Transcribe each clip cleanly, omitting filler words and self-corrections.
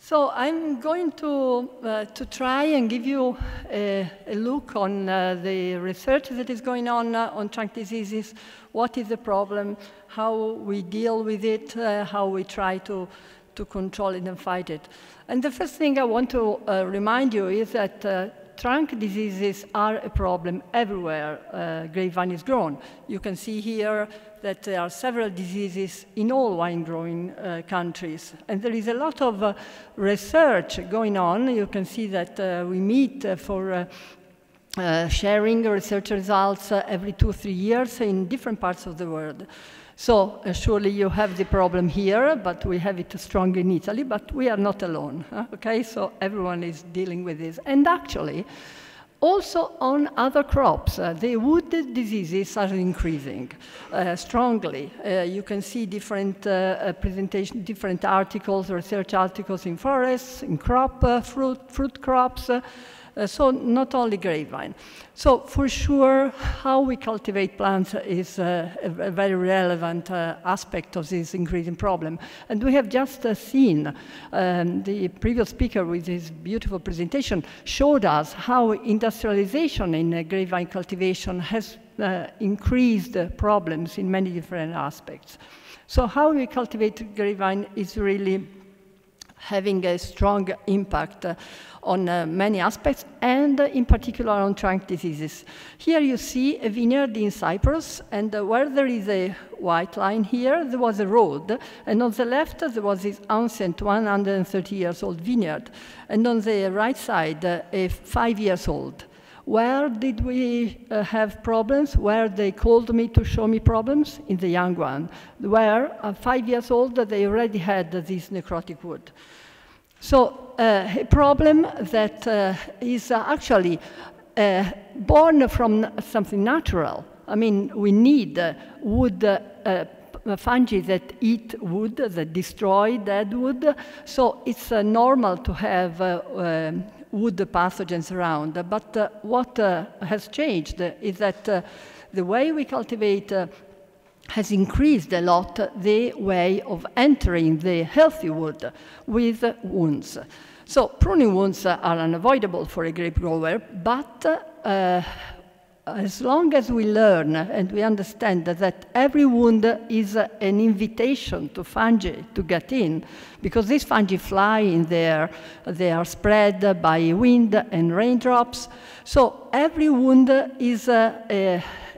So I'm going to try and give you a look on the research that is going on trunk diseases, what is the problem, how we deal with it, how we try to control it and fight it. And the first thing I want to remind you is that trunk diseases are a problem everywhere grapevine is grown. You can see here that there are several diseases in all wine-growing countries. And there is a lot of research going on. You can see that we meet for sharing research results every 2 or 3 years in different parts of the world. So surely you have the problem here, but we have it strongly in Italy, but we are not alone, okay? So everyone is dealing with this. And actually, also on other crops, the wood diseases are increasing strongly. You can see different presentation, different articles, research articles in forests, in fruit crops, so not only grapevine. So for sure, how we cultivate plants is a very relevant aspect of this increasing problem. And we have just seen the previous speaker with his beautiful presentation showed us how industrialization in grapevine cultivation has increased problems in many different aspects. So how we cultivate grapevine is really having a strong impact on many aspects, and in particular on trunk diseases. Here you see a vineyard in Cyprus, and where there is a white line here, there was a road, and on the left there was this ancient 130 years old vineyard, and on the right side a 5 years old. Where did we have problems? Where they called me to show me problems? In the young one, where 5 years old they already had this necrotic wood. So a problem that is actually born from something natural. I mean, we need wood fungi that eat wood, that destroy dead wood. So it's normal to have wood pathogens around. But what has changed is that the way we cultivate has increased a lot the way of entering the healthy wood with wounds. So pruning wounds are unavoidable for a grape grower, but as long as we learn and we understand that every wound is an invitation to fungi to get in, because these fungi fly in there, they are spread by wind and raindrops. So every wound is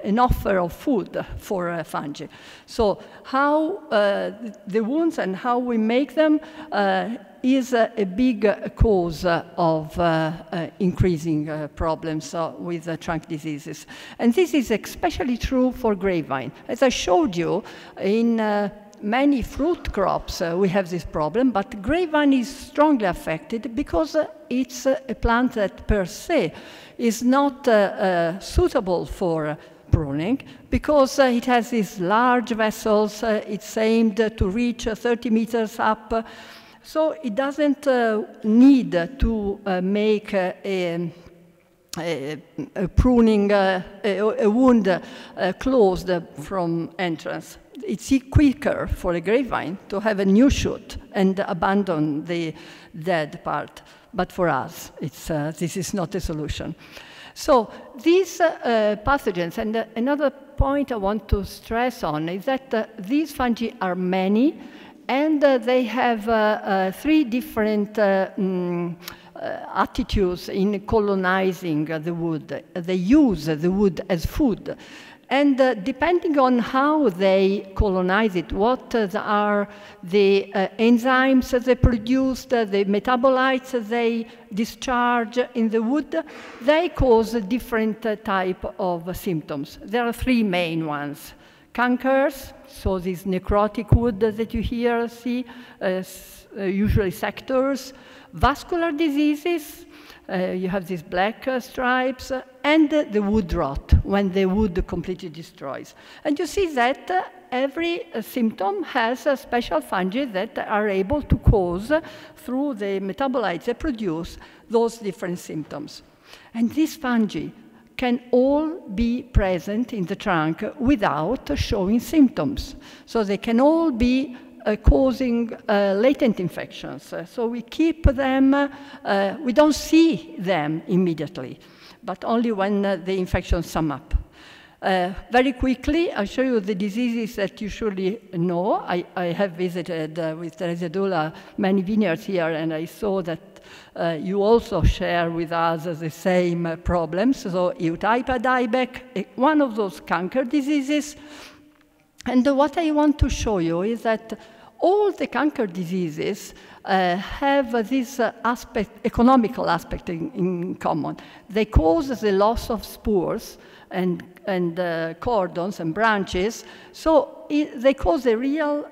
an offer of food for fungi. So how the wounds and how we make them is a big cause of increasing problems with trunk diseases. And this is especially true for grapevine. As I showed you, in many fruit crops we have this problem, but grapevine is strongly affected because it's a plant that per se is not suitable for pruning, because it has these large vessels, it's aimed to reach 30 meters up, so it doesn't need to make a pruning, a wound closed from entrance. It's quicker for a grapevine to have a new shoot and abandon the dead part, but for us, this is not a solution. So these pathogens, and another point I want to stress on is that these fungi are many, and they have 3 different attitudes in colonizing the wood. They use the wood as food. And depending on how they colonize it, what are the enzymes they produce, the metabolites they discharge in the wood, they cause a different type of symptoms. There are 3 main ones. Cankers, so this necrotic wood that you here see, usually sectors. Vascular diseases, you have these black stripes, and the wood rot, when the wood completely destroys. And you see that every symptom has a special fungi that are able to cause, through the metabolites they produce, those different symptoms. And these fungi can all be present in the trunk without showing symptoms. So they can all be causing latent infections. So we keep them, we don't see them immediately, but only when the infections sum up. Very quickly, I'll show you the diseases that you surely know. I have visited with Teresa Dula many vineyards here, and I saw that you also share with us the same problems. So eutype dieback, one of those canker diseases. And what I want to show you is that all the canker diseases have this aspect, economical aspect in common. They cause the loss of spores and cordons and branches, so they cause a real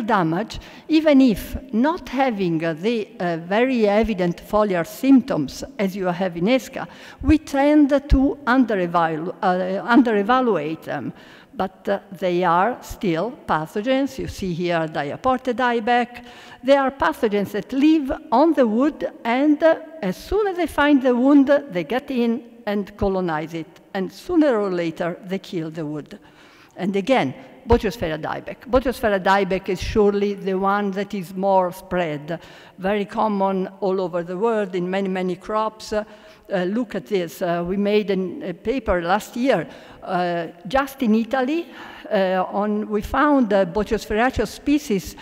damage, even if not having the very evident foliar symptoms as you have in ESCA, we tend to under-evaluate them. But they are still pathogens. You see here diaporte dieback. They are pathogens that live on the wood, and as soon as they find the wound, they get in and colonize it. And sooner or later, they kill the wood. And again, Botryosphera dieback. Botryosphera dieback is surely the one that is more spread, very common all over the world in many, many crops. Look at this. We made a paper last year, just in Italy. We found Botryospheraceous species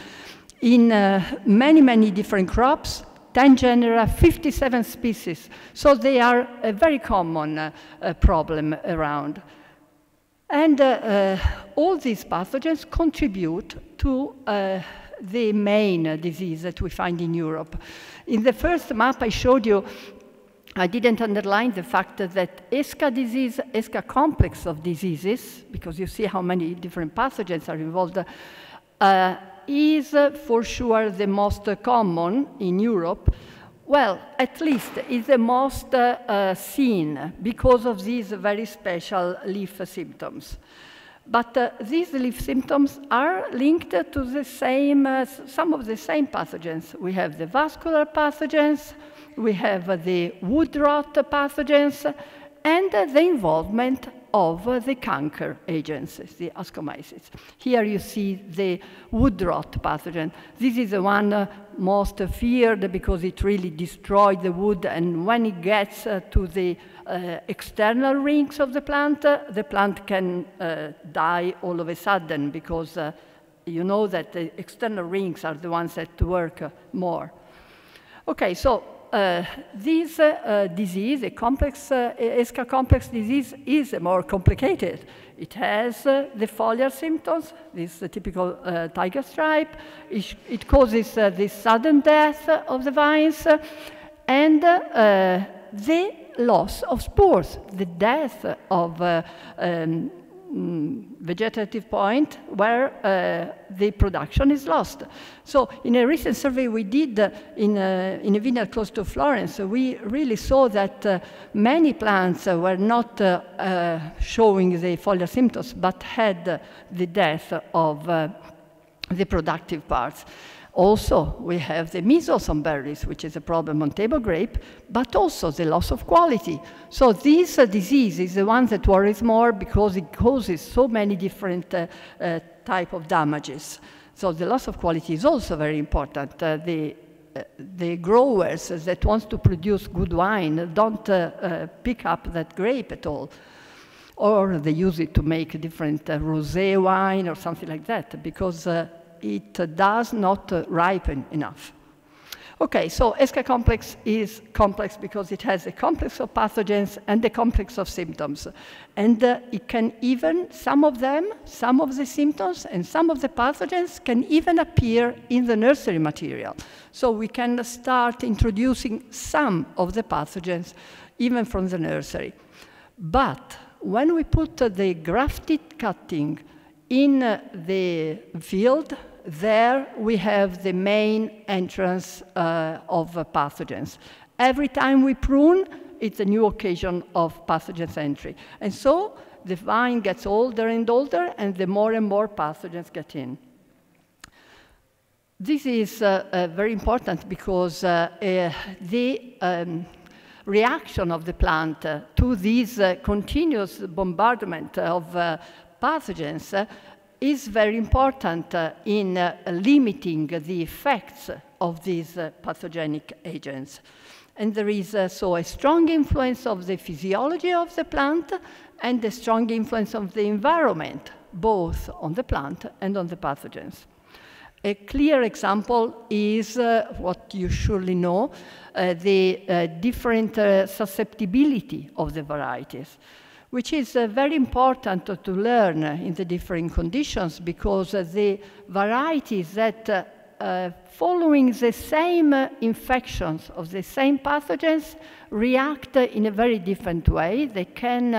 in many, many different crops, 10 genera, 57 species. So they are a very common problem around. And all these pathogens contribute to the main disease that we find in Europe. In the first map I showed you, I didn't underline the fact that ESCA disease, ESCA complex of diseases, because you see how many different pathogens are involved, is for sure the most common in Europe. Well, at least is the most seen because of these very special leaf symptoms. But these leaf symptoms are linked to the same, some of the same pathogens. We have the vascular pathogens, we have the wood rot pathogens, and the involvement of the canker agents, the ascomycetes. Here you see the wood rot pathogen. This is the one most feared because it really destroyed the wood, and when it gets to the external rings of the plant can die all of a sudden, because you know that the external rings are the ones that work more. Okay, so this disease, a complex, ESCA complex disease, is more complicated. It has the foliar symptoms, this typical tiger stripe. It causes the sudden death of the vines, and the loss of spores, the death of vegetative point where the production is lost. So in a recent survey we did in a vineyard close to Florence, we really saw that many plants were not showing the foliar symptoms, but had the death of the productive parts. Also, we have the measles on berries, which is a problem on table grape, but also the loss of quality. So this disease is the one that worries more because it causes so many different type of damages. So the loss of quality is also very important. The growers that want to produce good wine don't pick up that grape at all. Or they use it to make a different rosé wine or something like that, because it does not ripen enough. Okay, so ESCA complex is complex because it has a complex of pathogens and a complex of symptoms. And it can even, some of the symptoms and some of the pathogens can even appear in the nursery material. So we can start introducing some of the pathogens even from the nursery. But when we put the grafted cutting in the field, there we have the main entrance of pathogens. Every time we prune, it's a new occasion of pathogens entry. And so the vine gets older and older, and the more and more pathogens get in. This is very important because the reaction of the plant to this continuous bombardment of pathogens is very important in limiting the effects of these pathogenic agents. And there is so a strong influence of the physiology of the plant and a strong influence of the environment, both on the plant and on the pathogens. A clear example is what you surely know, the different susceptibility of the varieties, which is very important to learn in the different conditions, because the varieties that following the same infections of the same pathogens react in a very different way. They can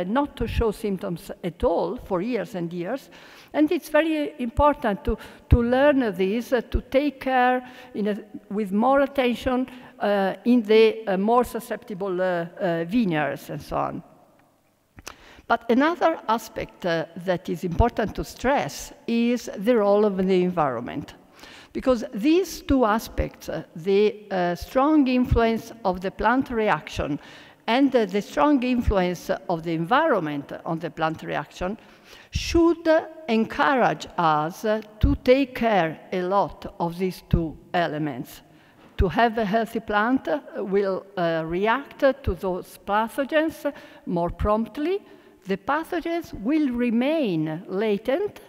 not to show symptoms at all for years and years. And it's very important to learn this, to take care with more attention in the more susceptible vineyards and so on. But another aspect that is important to stress is the role of the environment. Because these two aspects, the strong influence of the plant reaction and the strong influence of the environment on the plant reaction, should encourage us to take care a lot of these two elements. To have a healthy plant will react to those pathogens more promptly. The pathogens will remain latent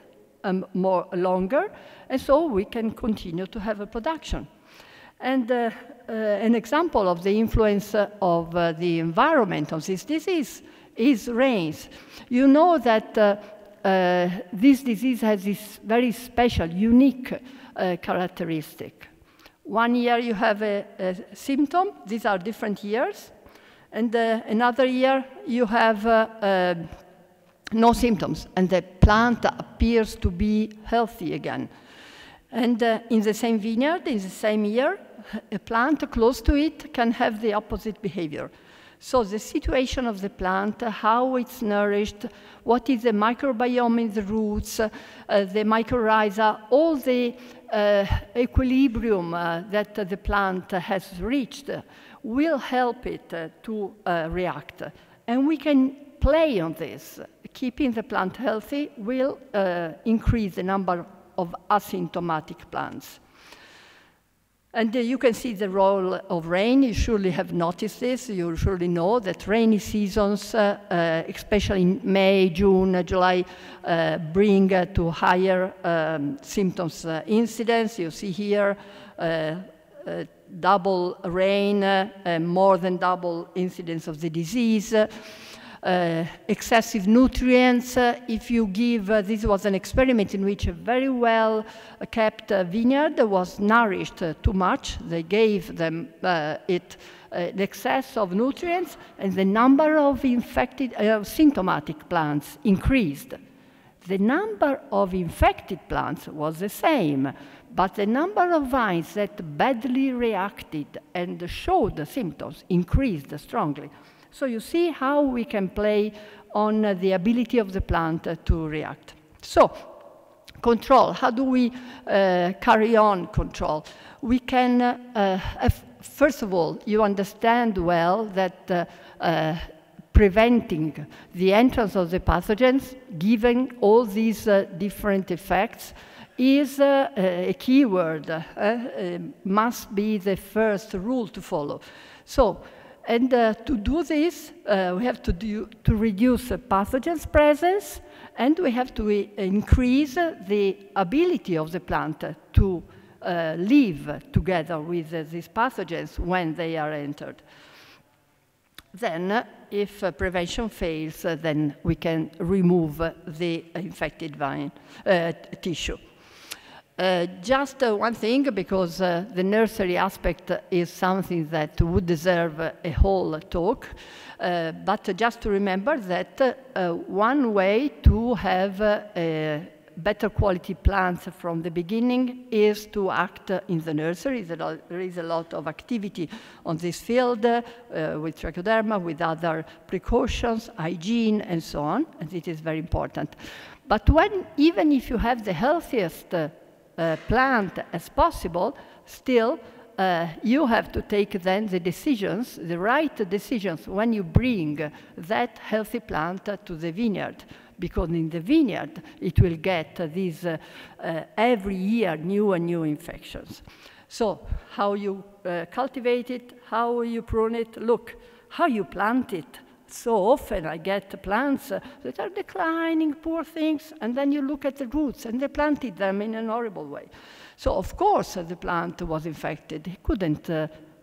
longer, and so we can continue to have a production. And an example of the influence of the environment on this disease is rains. You know that this disease has this very special, unique characteristic. One year you have a symptom, these are different years, and another year you have no symptoms, and the plant appears to be healthy again. And in the same vineyard, in the same year, a plant close to it can have the opposite behavior. So the situation of the plant, how it's nourished, what is the microbiome in the roots, the mycorrhiza, all the equilibrium that the plant has reached will help it to react. And we can play on this. Keeping the plant healthy will increase the number of asymptomatic plants. And you can see the role of rain. You surely have noticed this. You surely know that rainy seasons, especially in May, June, July, bring to higher symptoms incidence. You see here double rain, more than double incidence of the disease. Excessive nutrients, if you give, this was an experiment in which a very well kept vineyard was nourished too much. They gave them the excess of nutrients, and the number of infected, symptomatic plants increased. The number of infected plants was the same, but the number of vines that badly reacted and showed the symptoms increased strongly. So you see how we can play on the ability of the plant to react. So, control, how do we carry on control? We can, first of all, you understand well that preventing the entrance of the pathogens, given all these different effects, is a key word, must be the first rule to follow. So, and to do this, we have to reduce the pathogens presence, and we have to increase the ability of the plant to live together with these pathogens when they are entered. Then, if prevention fails, then we can remove the infected vine tissue. Just one thing, because the nursery aspect is something that would deserve a whole talk, but just to remember that one way to have better quality plants from the beginning is to act in the nursery. There is a lot of activity on this field with trichoderma, with other precautions, hygiene, and so on, and it is very important. But even if you have the healthiest plant as possible, still you have to take then the decisions, the right decisions, when you bring that healthy plant to the vineyard, because in the vineyard it will get these every year new and new infections. So how you cultivate it, how you prune it, look, how you plant it. So often I get plants that are declining, poor things, and then you look at the roots and they planted them in an horrible way. So of course the plant was infected.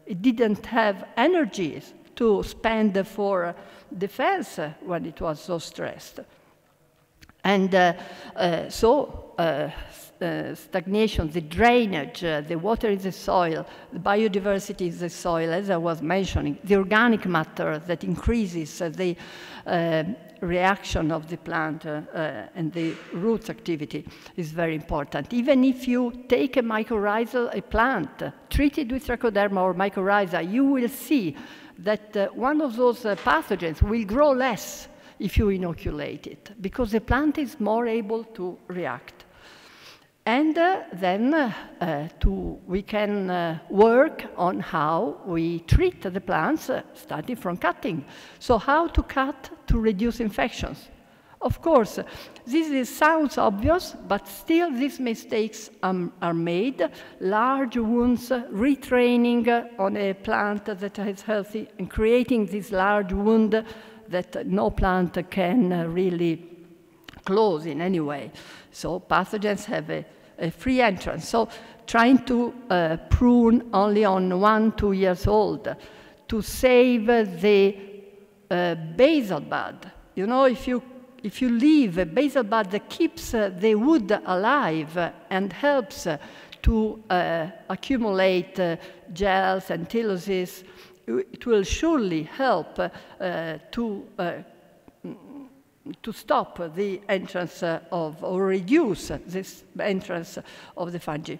It didn't have energies to spend for defense when it was so stressed. And stagnation, the drainage, the water in the soil, the biodiversity in the soil, as I was mentioning, the organic matter that increases the reaction of the plant and the roots activity is very important. Even if you take a mycorrhizal, a plant, treated with trichoderma or mycorrhiza, you will see that one of those pathogens will grow less if you inoculate it, because the plant is more able to react. And then we can work on how we treat the plants, starting from cutting. So how to cut to reduce infections? Of course, sounds obvious, but still these mistakes are made. Large wounds, retraining on a plant that is healthy, and creating this large wound that no plant can really close in any way. So pathogens have a free entrance. So trying to prune only on 1-2 years old to save the basal bud. You know, if you leave a basal bud that keeps the wood alive and helps to accumulate gels and tyloses, it will surely help to stop the entrance or reduce this entrance of the fungi.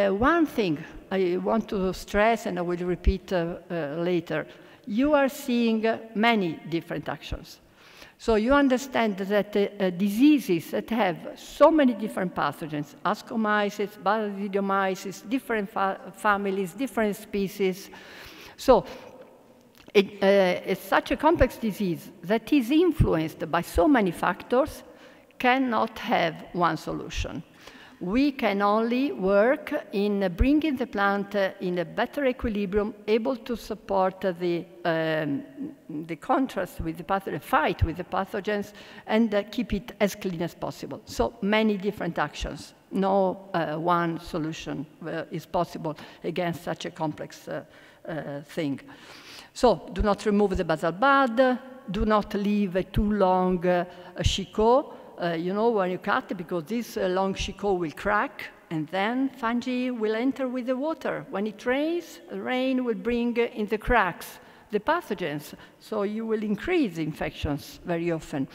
One thing I want to stress, and I will repeat later, you are seeing many different actions. So you understand that diseases that have so many different pathogens, ascomyces, basidiomyces, different families, different species. So it's such a complex disease that is influenced by so many factors, cannot have one solution. We can only work in bringing the plant in a better equilibrium, able to support the contrast with the pathogen, fight with the pathogens, and keep it as clean as possible. So many different actions. No one solution is possible against such a complex thing. So do not remove the basal bud, do not leave a too long chicot, you know, when you cut, because this long chicot will crack, and then fungi will enter with the water. When it rains, the rain will bring in the cracks the pathogens, so you will increase infections very often.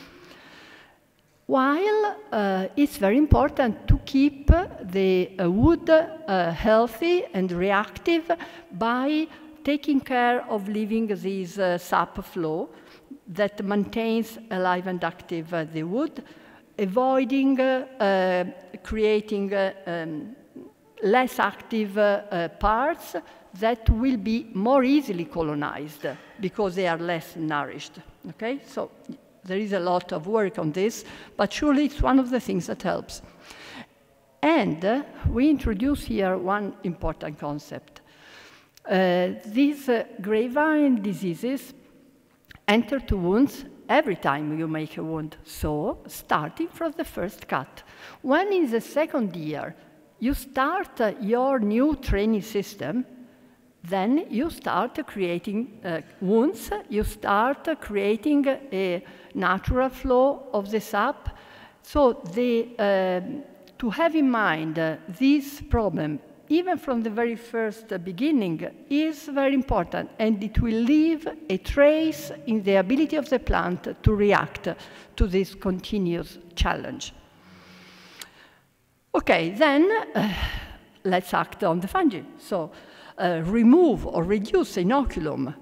While it's very important to keep the wood healthy and reactive by taking care of leaving this sap flow that maintains alive and active the wood, avoiding creating less active parts that will be more easily colonized because they are less nourished. Okay, so there is a lot of work on this, but surely it's one of the things that helps. And we introduce here one important concept. These grapevine diseases enter to wounds every time you make a wound, so starting from the first cut. When in the second year you start your new training system, then you start creating wounds, you start creating a natural flow of the sap. So to have in mind this problem, even from the very first beginning, is very important, and it will leave a trace in the ability of the plant to react to this continuous challenge. Okay, then let's act on the fungi. So remove or reduce inoculum,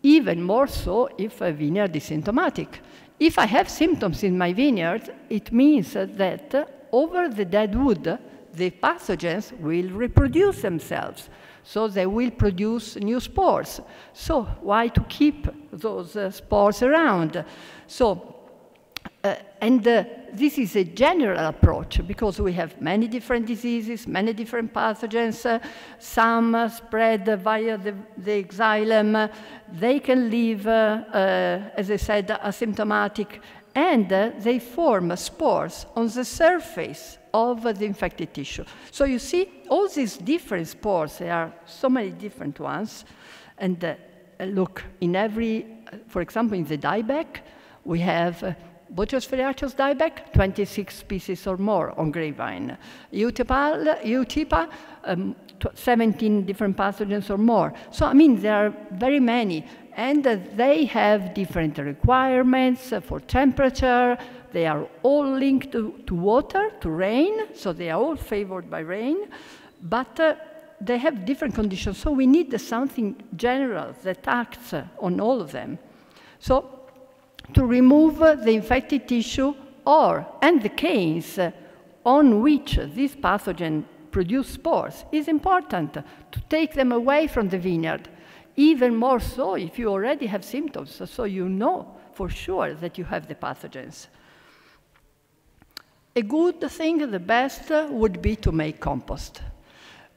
even more so if a vineyard is symptomatic. If I have symptoms in my vineyard, it means that over the dead wood, the pathogens will reproduce themselves, so they will produce new spores. So why to keep those spores around? So This is a general approach because we have many different diseases, many different pathogens. Some spread via the xylem. They can live, as I said, asymptomatic, and they form spores on the surface of the infected tissue. So you see, all these different spores, there are so many different ones. And look, in every, for example, in the dieback, we have Botrus foliaceus dieback, 26 species or more on grapevine. Eutypa, 17 different pathogens or more. So, I mean, there are very many. And they have different requirements for temperature. They are all linked to water, to rain. So they are all favored by rain. But they have different conditions. So we need something general that acts on all of them. So to remove the infected tissue and the canes on which this pathogen produce spores is important to take them away from the vineyard. Even more so if you already have symptoms, so you know for sure that you have the pathogens. A good thing, the best, would be to make compost.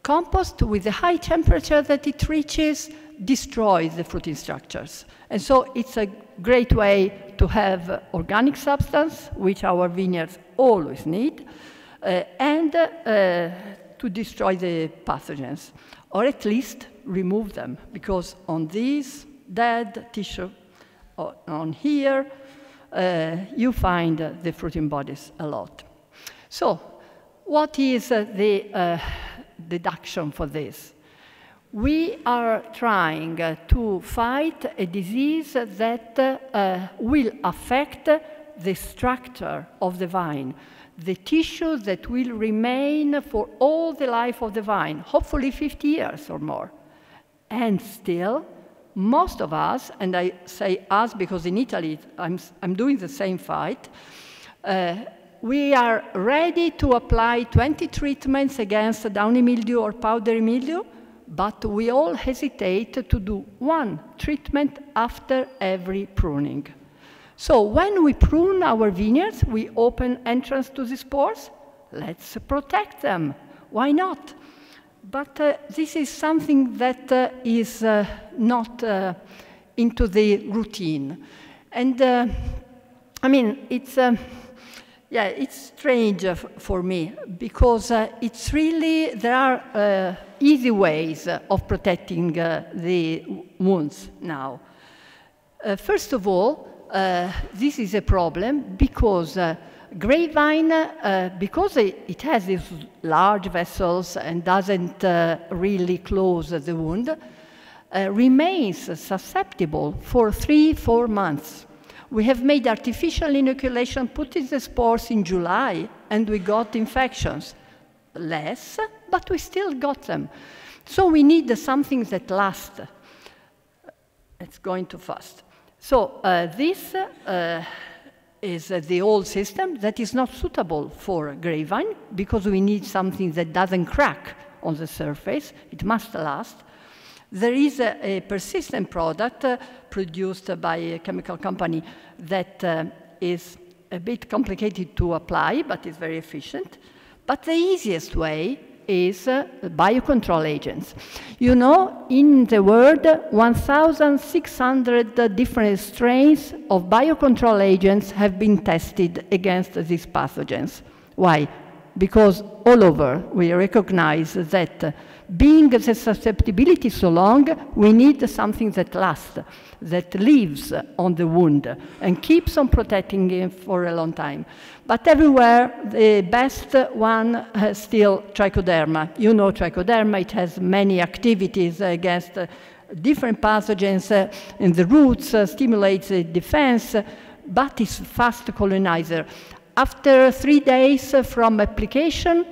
Compost with the high temperature that it reaches destroys the fruiting structures. And so it's a great way to have organic substance, which our vineyards always need, and to destroy the pathogens, or at least remove them, because on this dead tissue, on here, you find the fruiting bodies a lot. So what is the deduction for this? We are trying to fight a disease that will affect the structure of the vine, the tissue that will remain for all the life of the vine, hopefully 50 years or more. And still, most of us, and I say us because in Italy I'm doing the same fight, we are ready to apply 20 treatments against downy mildew or powdery mildew, but we all hesitate to do one treatment after every pruning. So when we prune our vineyards, we open entrance to the spores. Let's protect them. Why not? But this is something that is not into the routine. And I mean, it's strange for me because it's really, there are easy ways of protecting the wounds now. First of all, this is a problem because grapevine, because it has these large vessels and doesn't really close the wound, remains susceptible for 3-4 months. We have made artificial inoculation, putting the spores in July, and we got infections. Less, but we still got them. So we need something that lasts. It's going too fast. So this is the old system that is not suitable for grapevine because we need something that doesn't crack on the surface. It must last. There is a persistent product produced by a chemical company that is a bit complicated to apply, but is very efficient. But the easiest way is biocontrol agents. You know, in the world, 1,600 different strains of biocontrol agents have been tested against these pathogens. Why? Because all over we recognize that being the susceptibility so long, we need something that lasts, that lives on the wound and keeps on protecting it for a long time. But everywhere, the best one is still trichoderma. You know trichoderma, it has many activities against different pathogens in the roots, stimulates the defense, but it's fast colonizer. After 3 days from application,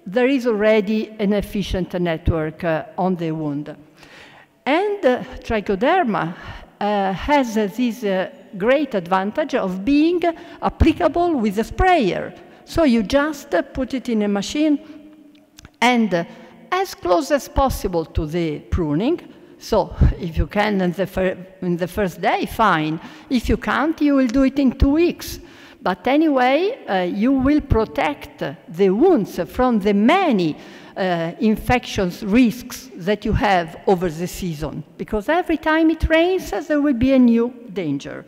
there is already an efficient network on the wound. And trichoderma has this great advantage of being applicable with a sprayer. So you just put it in a machine and as close as possible to the pruning. So if you can in the first day, fine. If you can't, you will do it in 2 weeks. But anyway, you will protect the wounds from the many infections risks that you have over the season, because every time it rains, there will be a new danger.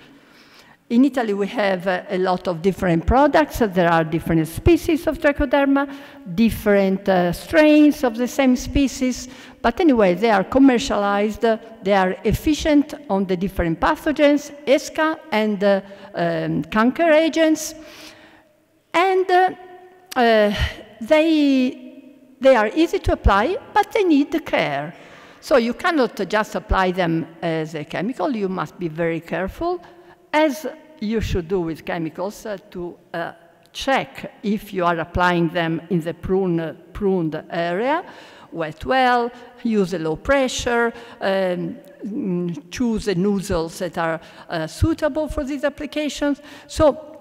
In Italy, we have a lot of different products. There are different species of trichoderma, different strains of the same species. But anyway, they are commercialized. They are efficient on the different pathogens, ESCA and canker agents. And they are easy to apply, but they need care. So you cannot just apply them as a chemical. You must be very careful, as you should do with chemicals, to check if you are applying them in the pruned area. Wet well, use a low pressure, choose the nozzles that are suitable for these applications. So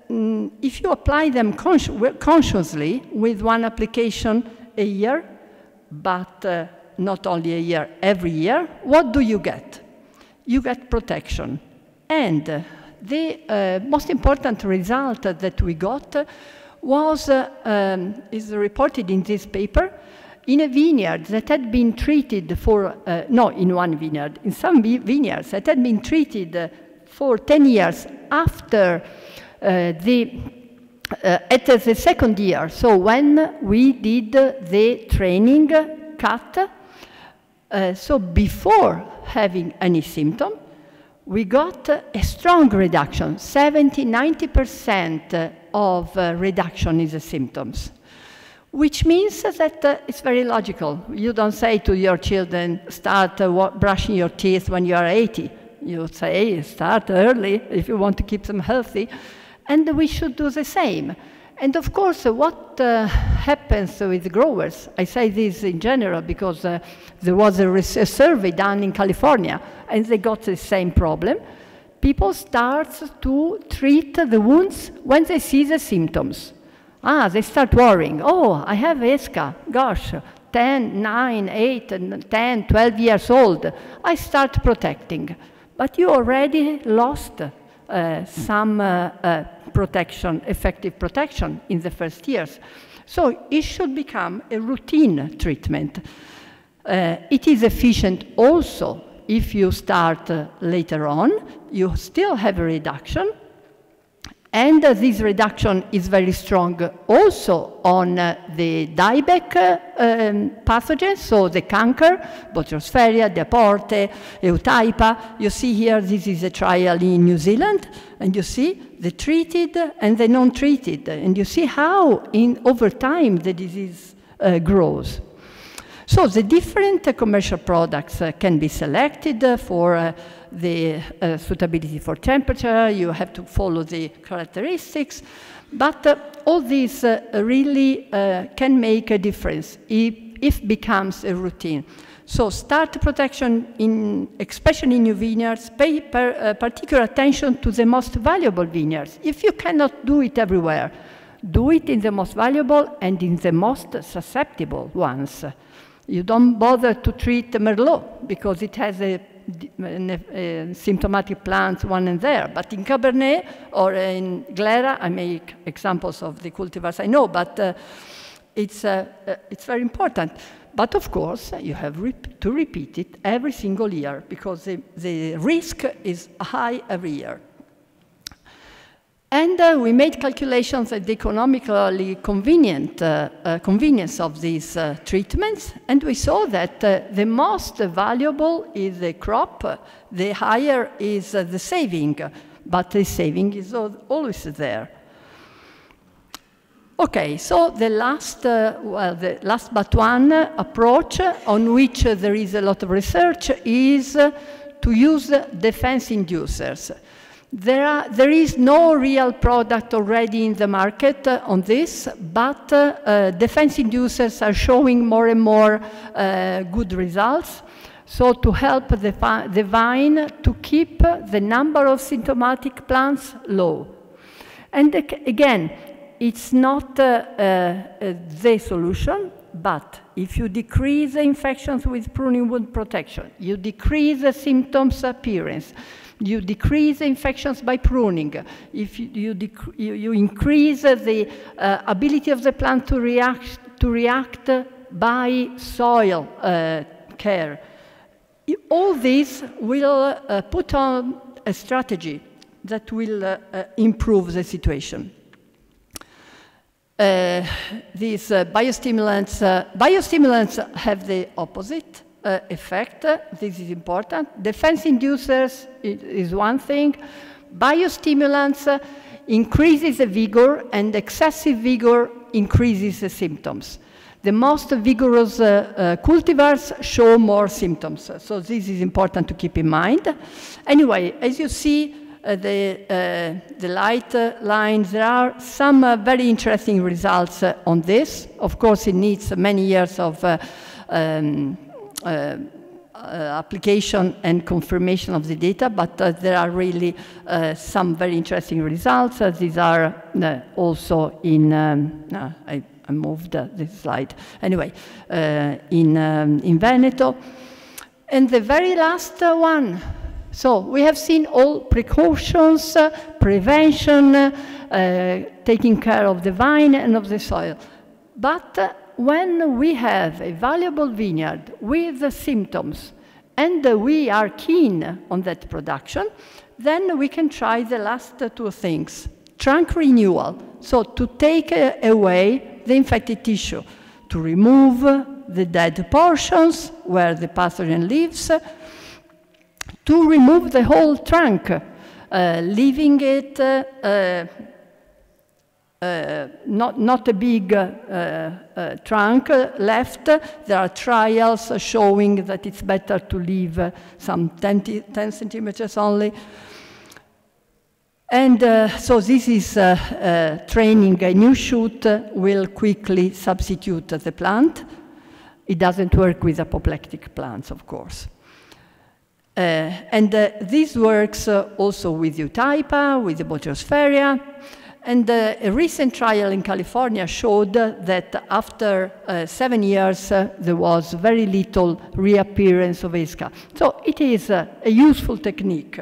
if you apply them consciously with one application a year, but not only a year, every year, what do you get? You get protection. And the most important result that we got was, is reported in this paper, in a vineyard that had been treated for, no, in one vineyard, in some vineyards that had been treated for 10 years after at the second year. So when we did the training cut, so before having any symptom, we got a strong reduction, 70–90% of reduction in the symptoms, which means that it's very logical. You don't say to your children, start brushing your teeth when you are 80. You say, start early if you want to keep them healthy. And we should do the same. And of course, what happens with growers, I say this in general because there was a survey done in California, and they got the same problem. People start to treat the wounds when they see the symptoms. They start worrying. Oh, I have ESCA. Gosh, 10, 9, 8, 10, 12 years old. I start protecting. But you already lost some protection, effective protection in the first years. So it should become a routine treatment. It is efficient also if you start later on. You still have a reduction. And this reduction is very strong also on the dieback pathogens, so the canker, Botryopsferia, Deporte, Eutaipa. You see here, this is a trial in New Zealand, and you see the treated and the non-treated, and you see how over time the disease grows. So the different commercial products can be selected for the suitability for temperature. You have to follow the characteristics, but all these really can make a difference if it becomes a routine. So start protection, especially in new vineyards, pay particular attention to the most valuable vineyards. If you cannot do it everywhere, do it in the most valuable and in the most susceptible ones. You don't bother to treat Merlot because it has a symptomatic plants one and there. But in Cabernet or in Glera, I make examples of the cultivars I know, but it's very important. But of course, you have to repeat it every single year because the risk is high every year. And we made calculations at the economically convenience of these treatments, and we saw that the most valuable is the crop, the higher is the saving, but the saving is always there. Okay, so the last but one approach on which there is a lot of research is to use defense inducers. There is no real product already in the market on this, but defense inducers are showing more and more good results. So to help the vine to keep the number of symptomatic plants low. And again, it's not the solution, but if you decrease the infections with pruning wound protection, you decrease the symptoms appearance, You decrease infections by pruning. If you increase the ability of the plant to react by soil care. All this will put on a strategy that will improve the situation. These biostimulants have the opposite effect. This is important. Defense inducers is one thing. Biostimulants increases the vigor, and excessive vigor increases the symptoms. The most vigorous cultivars show more symptoms. So this is important to keep in mind. Anyway, as you see, the light lines, there are some very interesting results on this. Of course, it needs many years of application and confirmation of the data, but there are really some very interesting results. These are also in, I moved this slide. Anyway, in Veneto. And the very last one. So we have seen all precautions, prevention, taking care of the vine and of the soil. But when we have a valuable vineyard with the symptoms and we are keen on that production, then we can try the last two things. Trunk renewal, so to take away the infected tissue, to remove the dead portions where the pathogen lives, to remove the whole trunk, leaving it not a big trunk left. There are trials showing that it's better to leave some 10 centimeters only. And so this is training. A new shoot will quickly substitute the plant. It doesn't work with apoplectic plants, of course. This works also with Eutypa, with the Botryopsferia. And a recent trial in California showed that after 7 years, there was very little reappearance of ESCA. So it is a useful technique.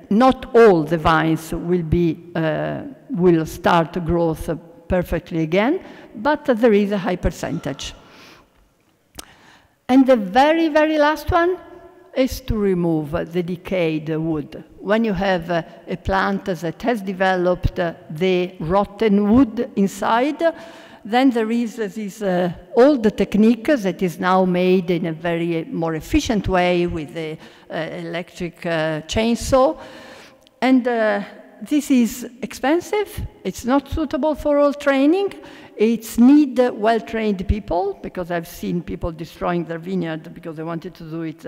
Not all the vines will start growth perfectly again, but there is a high percentage. And the very, very last one is to remove the decayed wood. When you have a plant that has developed the rotten wood inside, then there is this old technique that is now made in a very more efficient way with the electric chainsaw. And this is expensive. It's not suitable for all training. It's need well-trained people, because I've seen people destroying their vineyard because they wanted to do it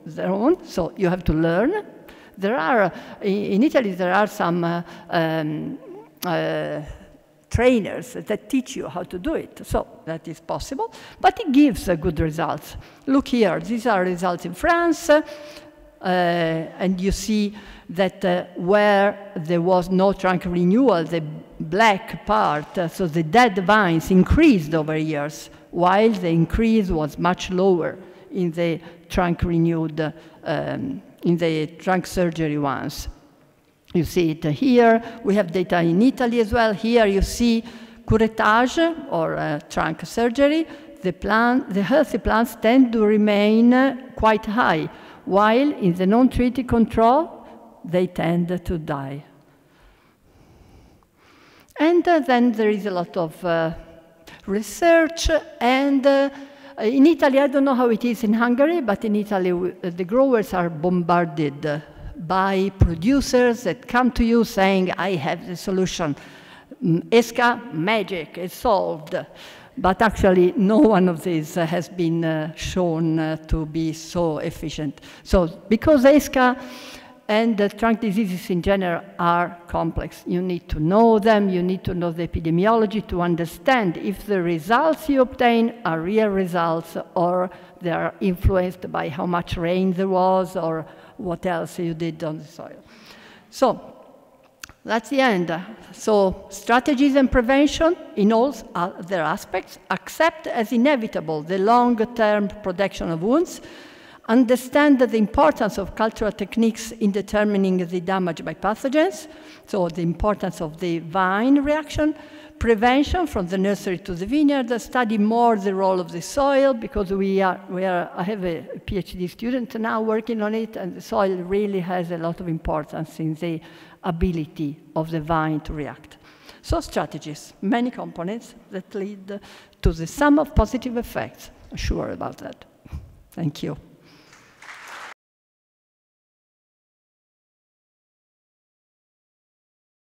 their own. So you have to learn. There are, in Italy, there are some trainers that teach you how to do it. So that is possible, but it gives good results. Look here, these are results in France, and you see that where there was no trunk renewal, the black part, so the dead vines increased over years, while the increase was much lower in the trunk renewed, in the trunk surgery ones. You see it here. We have data in Italy as well. Here you see curettage, or trunk surgery. The healthy plants tend to remain quite high, while in the non-treated control, they tend to die. And then there is a lot of research, and in Italy, I don't know how it is in Hungary, but in Italy, the growers are bombarded by producers that come to you saying, I have the solution. ESCA, magic, it's solved. But actually, no one of these has been shown to be so efficient. So, because ESCA and trunk diseases in general are complex. You need to know them, you need to know the epidemiology to understand if the results you obtain are real results, or they are influenced by how much rain there was, or what else you did on the soil. So that's the end. So strategies and prevention in all their aspects, accept as inevitable the long-term protection of wounds, understand the importance of cultural techniques in determining the damage by pathogens, so the importance of the vine reaction, prevention from the nursery to the vineyard, study more the role of the soil, because I have a PhD student now working on it, and the soil really has a lot of importance in the ability of the vine to react. So strategies, many components that lead to the sum of positive effects. I'm sure about that. Thank you.